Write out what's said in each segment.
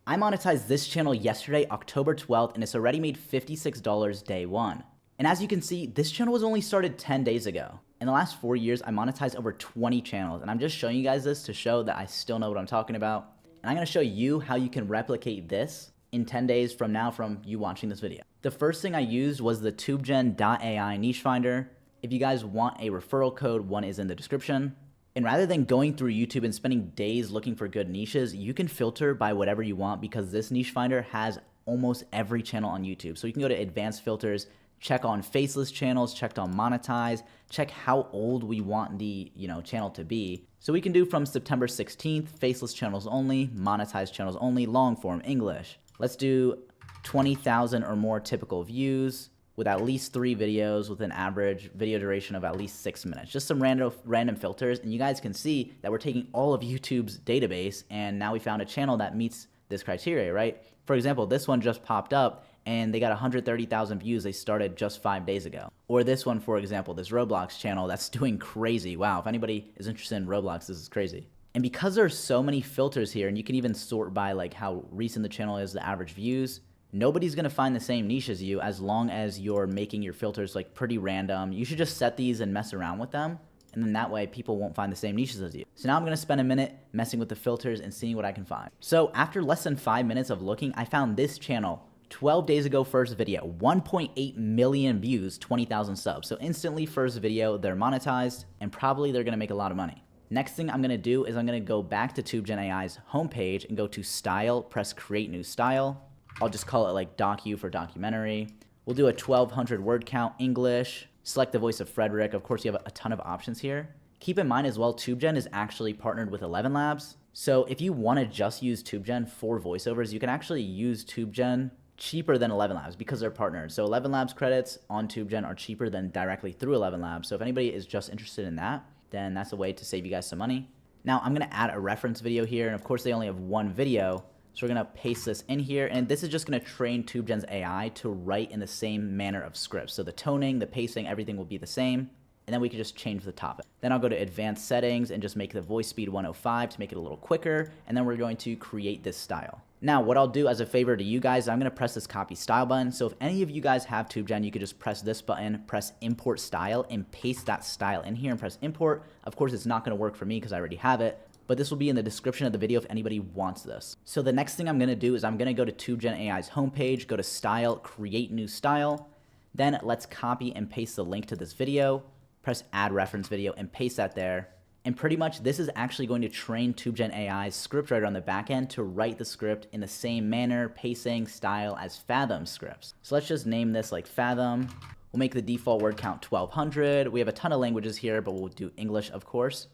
I monetized this channel yesterday, October 12th, and it's already made $56 day one. And as you can see, this channel was only started 10 days ago. In the last 4 years, I monetized over 20 channels, and I'm just showing you guys this to show that I still know what I'm talking about. And I'm gonna show you how you can replicate this in 10 days from now from you watching this video. The first thing I used was the TubeGen.ai niche finder. If you guys want a referral code, one is in the description. And rather than going through YouTube and spending days looking for good niches, you can filter by whatever you want because this niche finder has almost every channel on YouTube. So you can go to advanced filters, check on faceless channels, check on monetize, check how old we want the channel to be. So we can do from September 16th, faceless channels only, monetized channels only, long form English. Let's do 20,000 or more typical views with at least 3 videos with an average video duration of at least 6 minutes. Just some random filters, and you guys can see that we're taking all of YouTube's database, and now we found a channel that meets this criteria, right? For example, this one just popped up, and they got 130,000 views. They started just 5 days ago. Or this one, for example, this Roblox channel that's doing crazy. Wow, if anybody is interested in Roblox, this is crazy. And because there's so many filters here, and you can even sort by like how recent the channel is, the average views, nobody's gonna find the same niche as you as long as you're making your filters like pretty random. You should just set these and mess around with them, and then that way people won't find the same niches as you. So now I'm gonna spend a minute messing with the filters and seeing what I can find. So after less than 5 minutes of looking, I found this channel 12 days ago, first video, 1.8 million views, 20,000 subs. So instantly first video, they're monetized, and probably they're gonna make a lot of money. Next thing I'm gonna do is I'm gonna go back to TubeGen.ai's homepage and go to style, press create new style. I'll just call it like docu for documentary. We'll do a 1200 word count English, select the voice of Frederick. Of course, you have a ton of options here. Keep in mind as well, TubeGen is actually partnered with 11 Labs. So if you wanna just use TubeGen for voiceovers, you can actually use TubeGen cheaper than 11 Labs because they're partnered. So 11 Labs credits on TubeGen are cheaper than directly through 11 Labs. So if anybody is just interested in that, then that's a way to save you guys some money. Now I'm gonna add a reference video here, and of course they only have one video. So we're gonna paste this in here, and this is just gonna train TubeGen's AI to write in the same manner of scripts. So the toning, the pacing, everything will be the same, and then we can just change the topic. Then I'll go to advanced settings and just make the voice speed 105 to make it a little quicker, and then we're going to create this style. Now what I'll do as a favor to you guys, I'm gonna press this copy style button. So if any of you guys have TubeGen, you could just press this button, press import style, and paste that style in here and press import. Of course, it's not gonna work for me because I already have it, but this will be in the description of the video if anybody wants this. So the next thing I'm gonna do is I'm gonna go to TubeGen.ai's homepage, go to style, create new style. Then let's copy and paste the link to this video, press add reference video and paste that there. And pretty much this is actually going to train TubeGen.ai's scriptwriter on the back end to write the script in the same manner, pacing, style as Fathom scripts. So let's just name this like Fathom. We'll make the default word count 1200. We have a ton of languages here, but we'll do English, of course.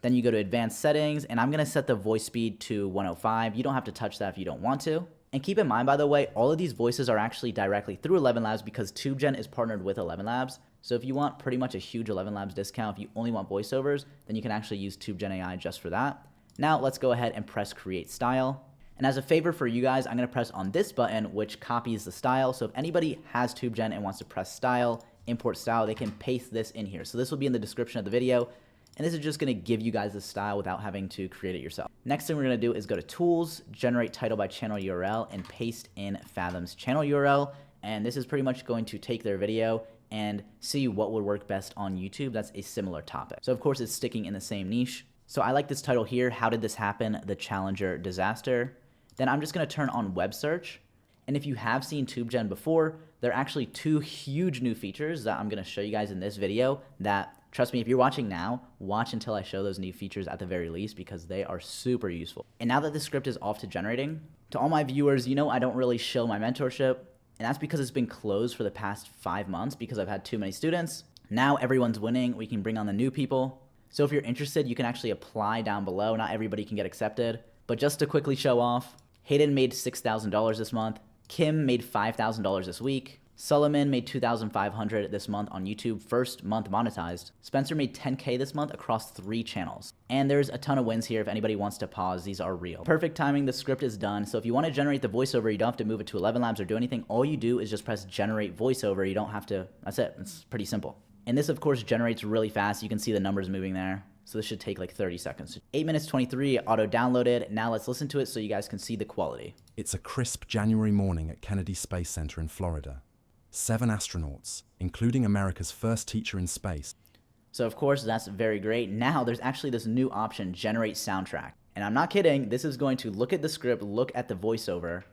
Then you go to advanced settings, and I'm gonna set the voice speed to 105. You don't have to touch that if you don't want to. And keep in mind, by the way, all of these voices are actually directly through 11 Labs because TubeGen is partnered with 11 Labs. So if you want pretty much a huge 11 Labs discount, if you only want voiceovers, then you can actually use TubeGen AI just for that. Now let's go ahead and press create style. And as a favor for you guys, I'm gonna press on this button, which copies the style. So if anybody has TubeGen and wants to press style, import style, they can paste this in here. So this will be in the description of the video. And this is just gonna give you guys the style without having to create it yourself. Next thing we're gonna do is go to tools, generate title by channel URL, and paste in Fathom's channel URL. And this is pretty much going to take their video and see what would work best on YouTube. That's a similar topic. So of course it's sticking in the same niche. So I like this title here, How Did This Happen? The Challenger Disaster. Then I'm just gonna turn on web search. And if you have seen TubeGen before, there are actually 2 huge new features that I'm gonna show you guys in this video that, trust me, if you're watching now, watch until I show those new features at the very least because they are super useful. And now that the script is off to generating, to all my viewers, you know I don't really shill my mentorship, and that's because it's been closed for the past 5 months because I've had too many students. Now everyone's winning, we can bring on the new people. So if you're interested, you can actually apply down below. Not everybody can get accepted, but just to quickly show off, Hayden made $6,000 this month, Kim made $5,000 this week, Solomon made $2,500 this month on YouTube, first month monetized. Spencer made $10K this month across 3 channels. And there's a ton of wins here if anybody wants to pause, these are real. Perfect timing, the script is done. So if you want to generate the voiceover, you don't have to move it to 11 Labs or do anything. All you do is just press generate voiceover. You don't have to, that's it, it's pretty simple. And this of course generates really fast. You can see the numbers moving there. So this should take like 30 seconds. 8 minutes 23, auto downloaded. Now let's listen to it so you guys can see the quality. It's a crisp January morning at Kennedy Space Center in Florida. 7 astronauts, including America's first teacher in space. So of course, that's very great. Now there's actually this new option, generate soundtrack. And I'm not kidding, this is going to look at the script, look at the voiceover,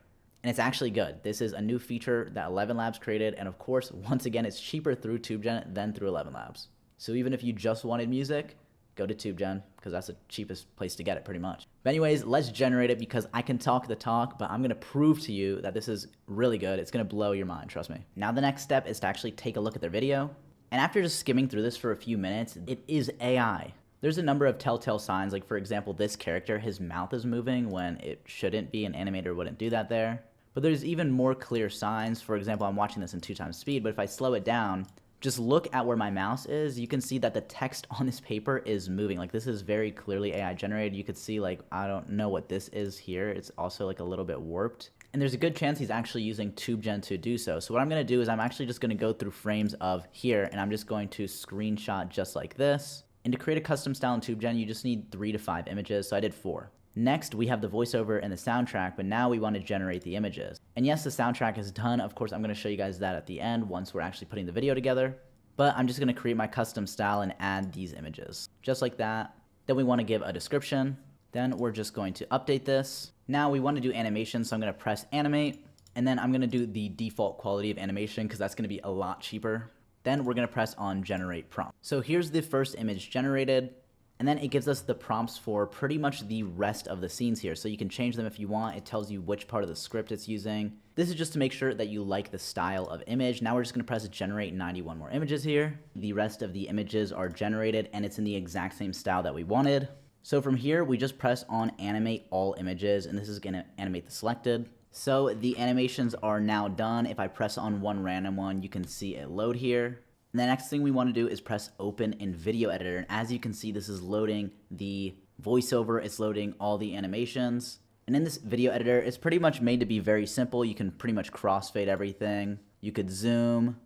and it's actually good. This is a new feature that 11 Labs created, and of course, once again, it's cheaper through TubeGen than through 11 Labs. So even if you just wanted music, go to TubeGen, because that's the cheapest place to get it pretty much. But anyways, let's generate it because I can talk the talk, but I'm gonna prove to you that this is really good. It's gonna blow your mind, trust me. Now the next step is to actually take a look at their video. And after just skimming through this for a few minutes, it is AI. There's a number of telltale signs, like for example, this character, his mouth is moving when it shouldn't be, an animator wouldn't do that there. But there's even more clear signs. For example, I'm watching this in 2x speed, but if I slow it down, just look at where my mouse is, you can see that the text on this paper is moving. Like this is very clearly AI generated. You could see like, I don't know what this is here. It's also like a little bit warped. And there's a good chance he's actually using TubeGen to do so. So what I'm gonna do is I'm actually just gonna go through frames of here and I'm just going to screenshot just like this. And to create a custom style in TubeGen, you just need 3 to 5 images. So I did 4. Next, we have the voiceover and the soundtrack, but now we want to generate the images. And yes, the soundtrack is done. Of course, I'm going to show you guys that at the end once we're actually putting the video together. But I'm just going to create my custom style and add these images. Just like that. Then we want to give a description. Then we're just going to update this. Now we want to do animation, so I'm going to press animate. And then I'm going to do the default quality of animation because that's going to be a lot cheaper. Then we're going to press on generate prompt. So here's the first image generated. And then it gives us the prompts for pretty much the rest of the scenes here. So you can change them if you want. It tells you which part of the script it's using. This is just to make sure that you like the style of image. Now we're just gonna press generate 91 more images here. The rest of the images are generated and it's in the exact same style that we wanted. So from here, we just press on animate all images and this is gonna animate the selected. So the animations are now done. If I press on one random one, you can see it load here. And the next thing we want to do is press open in video editor. And as you can see, this is loading the voiceover. It's loading all the animations. And in this video editor, it's pretty much made to be very simple. You can pretty much crossfade everything. You could zoom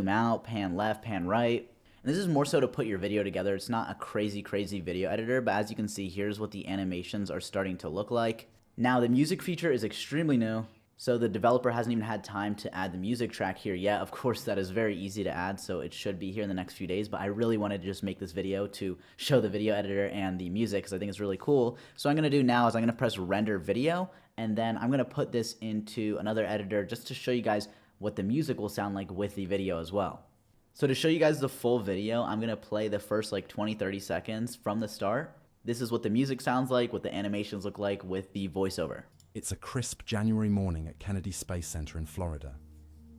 out, pan left, pan right. And this is more so to put your video together. It's not a crazy video editor, but as you can see, here's what the animations are starting to look like. Now the music feature is extremely new. So the developer hasn't even had time to add the music track here yet. Of course, that is very easy to add, so it should be here in the next few days, but I really wanted to just make this video to show the video editor and the music because I think it's really cool. So what I'm gonna do now is I'm gonna press render video, and then I'm gonna put this into another editor just to show you guys what the music will sound like with the video as well. So to show you guys the full video, I'm gonna play the first like 20-30 seconds from the start. This is what the music sounds like, what the animations look like with the voiceover. It's a crisp January morning at Kennedy Space Center in Florida.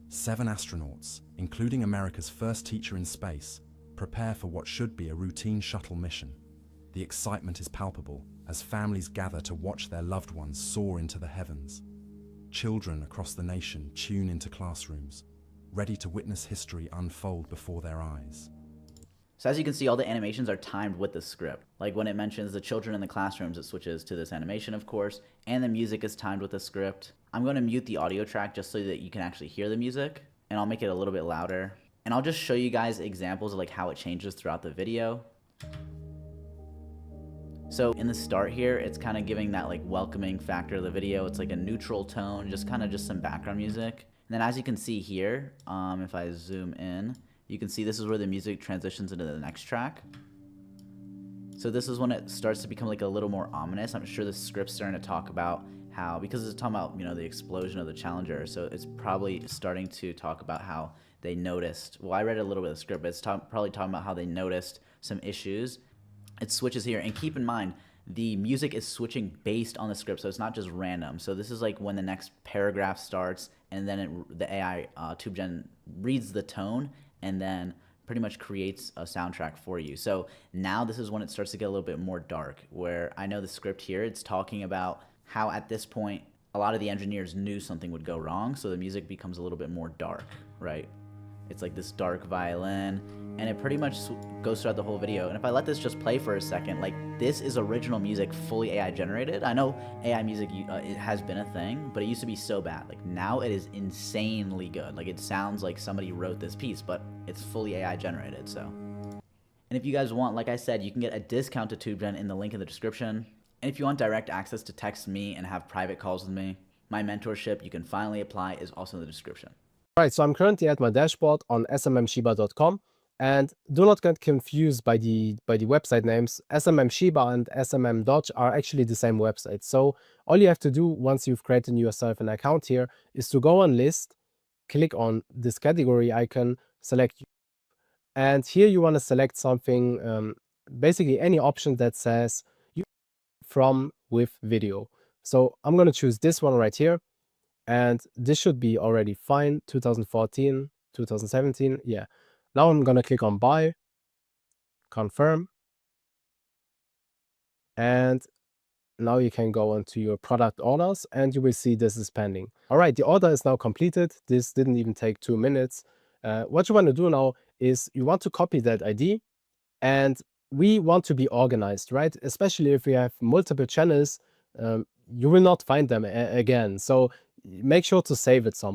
7 astronauts, including America's first teacher in space, prepare for what should be a routine shuttle mission. The excitement is palpable as families gather to watch their loved ones soar into the heavens. Children across the nation tune into classrooms, ready to witness history unfold before their eyes. So as you can see, all the animations are timed with the script. Like when it mentions the children in the classrooms, it switches to this animation, of course, and the music is timed with the script. I'm going to mute the audio track just so that you can actually hear the music, and I'll make it a little bit louder. And I'll just show you guys examples of like how it changes throughout the video. So in the start here, it's kind of giving that like welcoming factor of the video. It's like a neutral tone, just some background music. And then as you can see here, if I zoom in, you can see this is where the music transitions into the next track. So this is when it starts to become like a little more ominous. I'm sure the script's starting to talk about how, because it's talking about, the explosion of the Challenger, so it's probably starting to talk about how they noticed, well, I read a little bit of the script, but it's probably talking about how they noticed some issues. It switches here, and keep in mind, the music is switching based on the script, so it's not just random. So this is like when the next paragraph starts, and then the AI TubeGen reads the tone, and then pretty much creates a soundtrack for you. So now this is when it starts to get a little bit more dark, where I know the script here, it's talking about how at this point, a lot of the engineers knew something would go wrong, so the music becomes a little bit more dark, right? It's like this dark violin, and it pretty much goes throughout the whole video. And if I let this just play for a second, like this is original music, fully AI generated. I know AI music, it has been a thing, but it used to be so bad. Like now it is insanely good. Like it sounds like somebody wrote this piece, but it's fully AI generated, so. And if you guys want, like I said, you can get a discount to TubeGen in the link in the description. And if you want direct access to text me and have private calls with me, my mentorship you can finally apply is also in the description. All right, so I'm currently at my dashboard on smmshiba.com, and do not get confused by the website names. SMM and SMM Dodge are actually the same website. So all you have to do once you've created yourself an account here is to go on list, click on this category icon, select, and here you want to select something, basically any option that says you from with video. So I'm going to choose this one right here. And this should be already fine. 2014, 2017. Yeah. Now I'm going to click on buy, confirm. And now you can go onto your product orders and you will see this is pending. All right, the order is now completed. This didn't even take 2 minutes. What you want to do now is you want to copy that ID, and we want to be organized, right? Especially if we have multiple channels, you will not find them again. So make sure to save it somewhere.